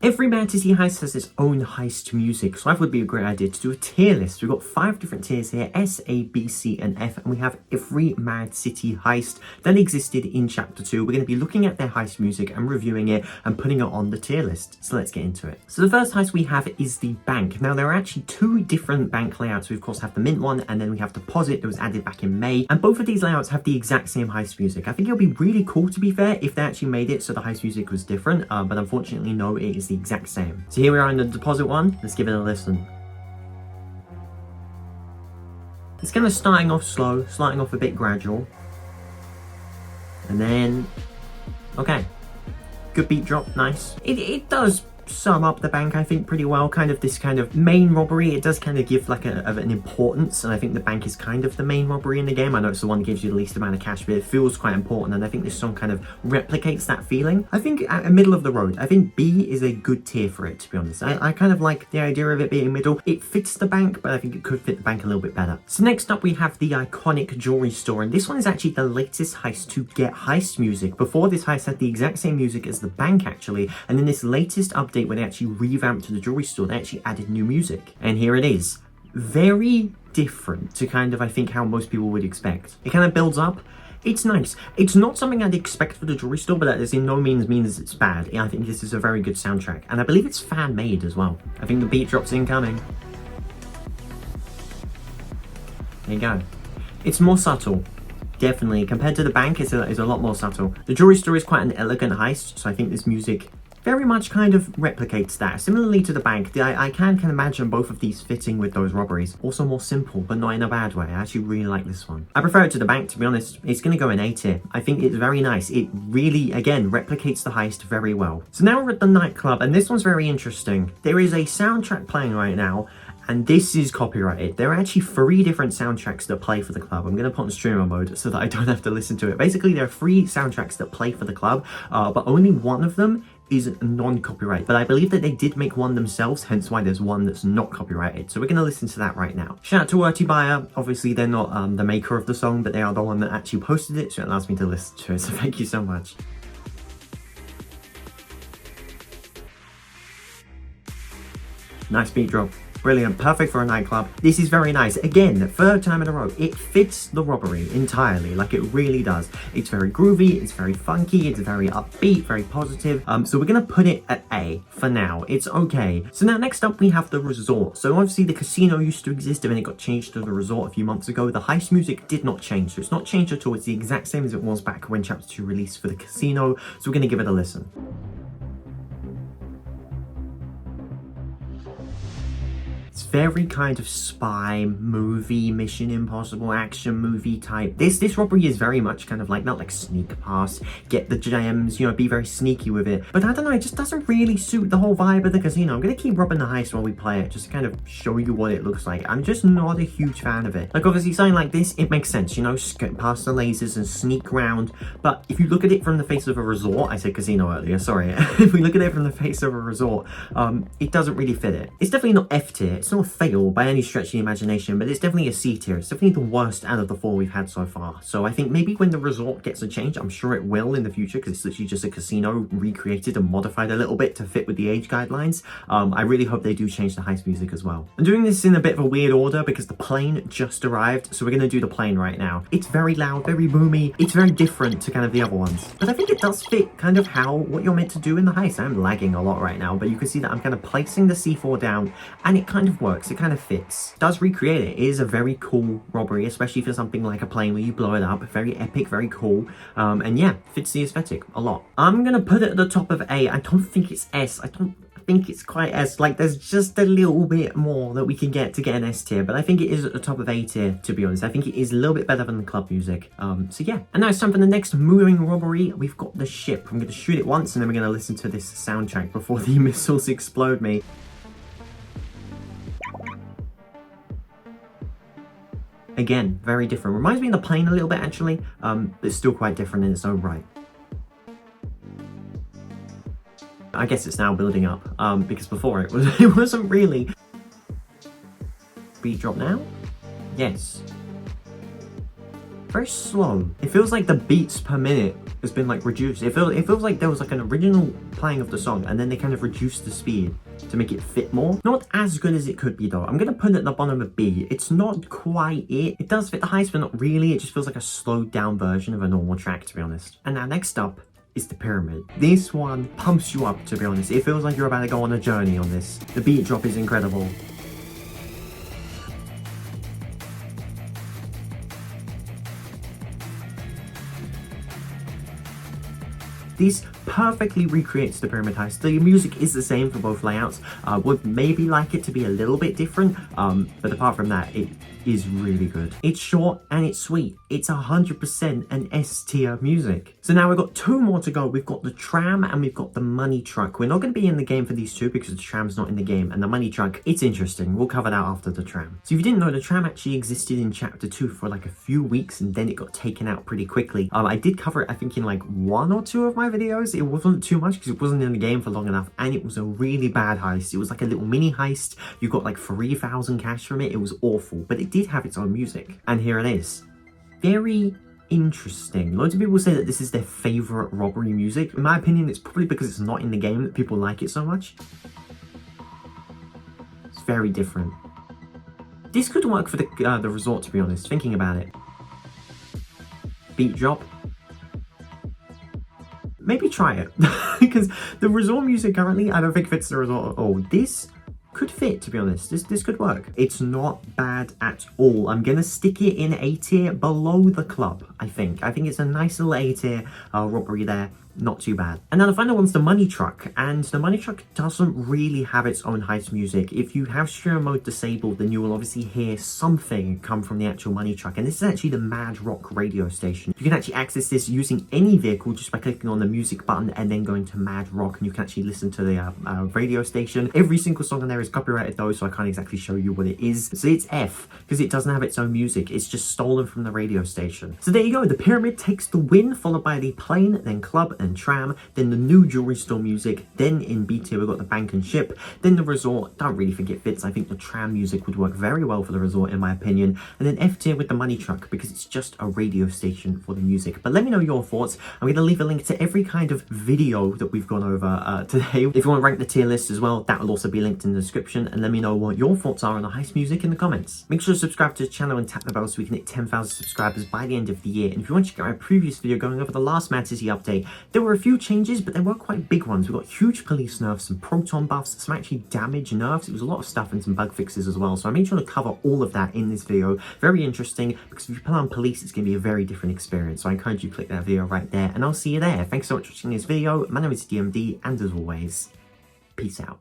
Every Mad City heist has its own heist music, so I thought it would be a great idea to do a tier list. We've got 5 different tiers here, S, A, B, C, and F, and we have every Mad City heist that existed in Chapter 2. We're going to be looking at their heist music and reviewing it and putting it on the tier list. So let's get into it. So the first heist we have is the bank. Now, there are actually 2 different bank layouts. We, of course, have the mint one, and then we have Deposit that was added back in May. And both of these layouts have the exact same heist music. I think it would be really cool, to be fair, if they actually made it so the heist music was different, but unfortunately, no, it is the exact same. So here we are in the Deposit one. Let's give it a listen. It's kind of starting off slow, starting off a bit gradual. And then, okay. Good beat drop, nice. It does sum up the bank, I think, pretty well. Kind of this kind of main robbery. It does kind of give like an importance, and I think the bank is kind of the main robbery in the game. I know it's the one that gives you the least amount of cash, but it feels quite important, and I think this song kind of replicates that feeling. I think at a middle of the road. I think B is a good tier for it, to be honest. I kind of like the idea of it being middle. It fits the bank, but I think it could fit the bank a little bit better. So next up we have the iconic Jewellery Store, and this one is actually the latest heist to get heist music. Before, this heist had the exact same music as the bank actually, and in this latest update when they actually revamped to the Jewellery Store, they actually added new music, and here it is. Very different to kind of, I think, how most people would expect. It kind of builds up. It's nice. It's not something I'd expect for the Jewellery Store, but that is in no means it's bad. I think this is a very good soundtrack, and I believe it's fan made as well. I think the beat drop's incoming. There you go. It's more subtle. Definitely. Compared to the bank, it's a lot more subtle. The Jewellery Store is quite an elegant heist, so I think this music very much kind of replicates that. Similarly to the bank, I can imagine both of these fitting with those robberies. Also more simple, but not in a bad way. I actually really like this one. I prefer it to the bank, to be honest. It's going to go in A tier. I think it's very nice. It really, again, replicates the heist very well. So now we're at the nightclub, and this one's very interesting. There is a soundtrack playing right now, and this is copyrighted. There are actually 3 different soundtracks that play for the club. I'm going to put on streamer mode so that I don't have to listen to it. Basically, there are 3 soundtracks that play for the club, but only one of them is non-copyright, but I believe that they did make one themselves, hence why there's one that's not copyrighted. So we're going to listen to that right now. Shout out to Worty Buyer. Obviously they're not the maker of the song, but they are the one that actually posted it, so it allows me to listen to it, so thank you so much. Nice beat drop. Brilliant, perfect for a nightclub. This is very nice. Again, 3rd time in a row, it fits the robbery entirely, like it really does. It's very groovy, it's very funky, it's very upbeat, very positive. So we're gonna put it at A for now. It's okay. So now next up we have the resort. So obviously the casino used to exist and then it got changed to the resort a few months ago. The heist music did not change, so it's not changed at all. It's the exact same as it was back when Chapter 2 released for the casino. So we're gonna give it a listen. It's very kind of spy movie, Mission Impossible action movie type. This robbery is very much kind of like, not like sneak past, get the gems, you know, be very sneaky with it. But I don't know, it just doesn't really suit the whole vibe of the casino. I'm gonna keep robbing the heist while we play it, just to kind of show you what it looks like. I'm just not a huge fan of it. Like, obviously something like this, it makes sense, you know, get past the lasers and sneak around. But if you look at it from the face of a resort, I said casino earlier, sorry. If we look at it from the face of a resort, it doesn't really fit it. It's definitely not F tier. It's not a fail by any stretch of the imagination, but it's definitely a C tier. It's definitely the worst out of the 4 we've had so far. So I think maybe when the resort gets a change, I'm sure it will in the future, because it's literally just a casino recreated and modified a little bit to fit with the age guidelines. I really hope they do change the heist music as well. I'm doing this in a bit of a weird order because the plane just arrived, so we're going to do the plane right now. It's very loud, very boomy. It's very different to kind of the other ones, but I think it does fit kind of what you're meant to do in the heist. I'm lagging a lot right now, but you can see that I'm kind of placing the C4 down, and it kind of works. It kind of fits. Does recreate it. It is a very cool robbery, especially for something like a plane where you blow it up. Very epic, very cool. And yeah, fits the aesthetic a lot. I'm gonna put it at the top of A. I don't think it's S. I don't think it's quite S. Like, there's just a little bit more that we can get to get an S tier, but I think it is at the top of A tier, to be honest. I think it is a little bit better than the club music. So yeah. And now it's time for the next moving robbery. We've got the ship. I'm gonna shoot it once and then we're gonna listen to this soundtrack before the missiles explode me. Again, very different. Reminds me of the plane a little bit, actually, but it's still quite different in its own right. I guess it's now building up, because before it wasn't really. Beat drop now? Yes. Very slow. It feels like the beats per minute has been like reduced. It feels like there was like an original playing of the song and then they kind of reduced the speed to make it fit more. Not as good as it could be though. I'm gonna put it at the bottom of B. It's not quite it. It does fit the heist, but not really. It just feels like a slowed down version of a normal track, to be honest. And now next up is the pyramid. This one pumps you up, to be honest. It feels like you're about to go on a journey on this. The beat drop is incredible. This perfectly recreates the pyramid heist. The music is the same for both layouts. Would maybe like it to be a little bit different, but apart from that, it is really good. It's short and it's sweet. It's 100% an S tier music. So now we've got two more to go. We've got the Tram and we've got the Money Truck. We're not going to be in the game for these two because the Tram's not in the game, and the Money Truck, it's interesting. We'll cover that after the Tram. So if you didn't know, the Tram actually existed in chapter 2 for like a few weeks and then it got taken out pretty quickly. I did cover it, I think, in like 1 or 2 of my videos. It wasn't too much because it wasn't in the game for long enough, and it was a really bad heist. It was like a little mini heist. You got like 3,000 cash from it. It was awful, but it did have its own music, and here it is. Very interesting. Loads of people say that this is their favorite robbery music. In my opinion, it's probably because it's not in the game that people like it so much. It's very different. This could work for the resort, to be honest, thinking about it. Beat drop. Maybe try it, because the resort music currently, I don't think fits the resort at all. This could fit, to be honest. This could work. It's not bad at all. I'm gonna stick it in A tier below the club, I think. I think it's a nice little A tier robbery there. Not too bad. And now the final one's the Money Truck, and the Money Truck doesn't really have its own heist music. If you have stereo mode disabled, then you will obviously hear something come from the actual Money Truck, and this is actually the Mad Rock radio station. You can actually access this using any vehicle just by clicking on the music button and then going to Mad Rock, and you can actually listen to the radio station. Every single song on there is copyrighted though, so I can't exactly show you what it is. So it's F, because it doesn't have its own music. It's just stolen from the radio station. So there you go. The Pyramid takes the win, followed by the Plane, then Club, and Tram, then the new Jewellery Store music, then in B tier we've got the Bank and Ship, then the Resort. Don't really think it fits. I think the Tram music would work very well for the Resort in my opinion, and then F tier with the Money Truck because it's just a radio station for the music. But let me know your thoughts. I'm going to leave a link to every kind of video that we've gone over today. If you want to rank the tier list as well, that will also be linked in the description, and let me know what your thoughts are on the heist music in the comments. Make sure to subscribe to the channel and tap the bell so we can hit 10,000 subscribers by the end of the year. And if you want to check out my previous video going over the last Mad City update, there were a few changes, but they were quite big ones. We got huge police nerfs, some proton buffs, some actually damage nerfs. It was a lot of stuff and some bug fixes as well. So I made sure to cover all of that in this video. Very interesting, because if you play on police, it's going to be a very different experience. So I encourage you to click that video right there, and I'll see you there. Thanks so much for watching this video. My name is DMD, and as always, peace out.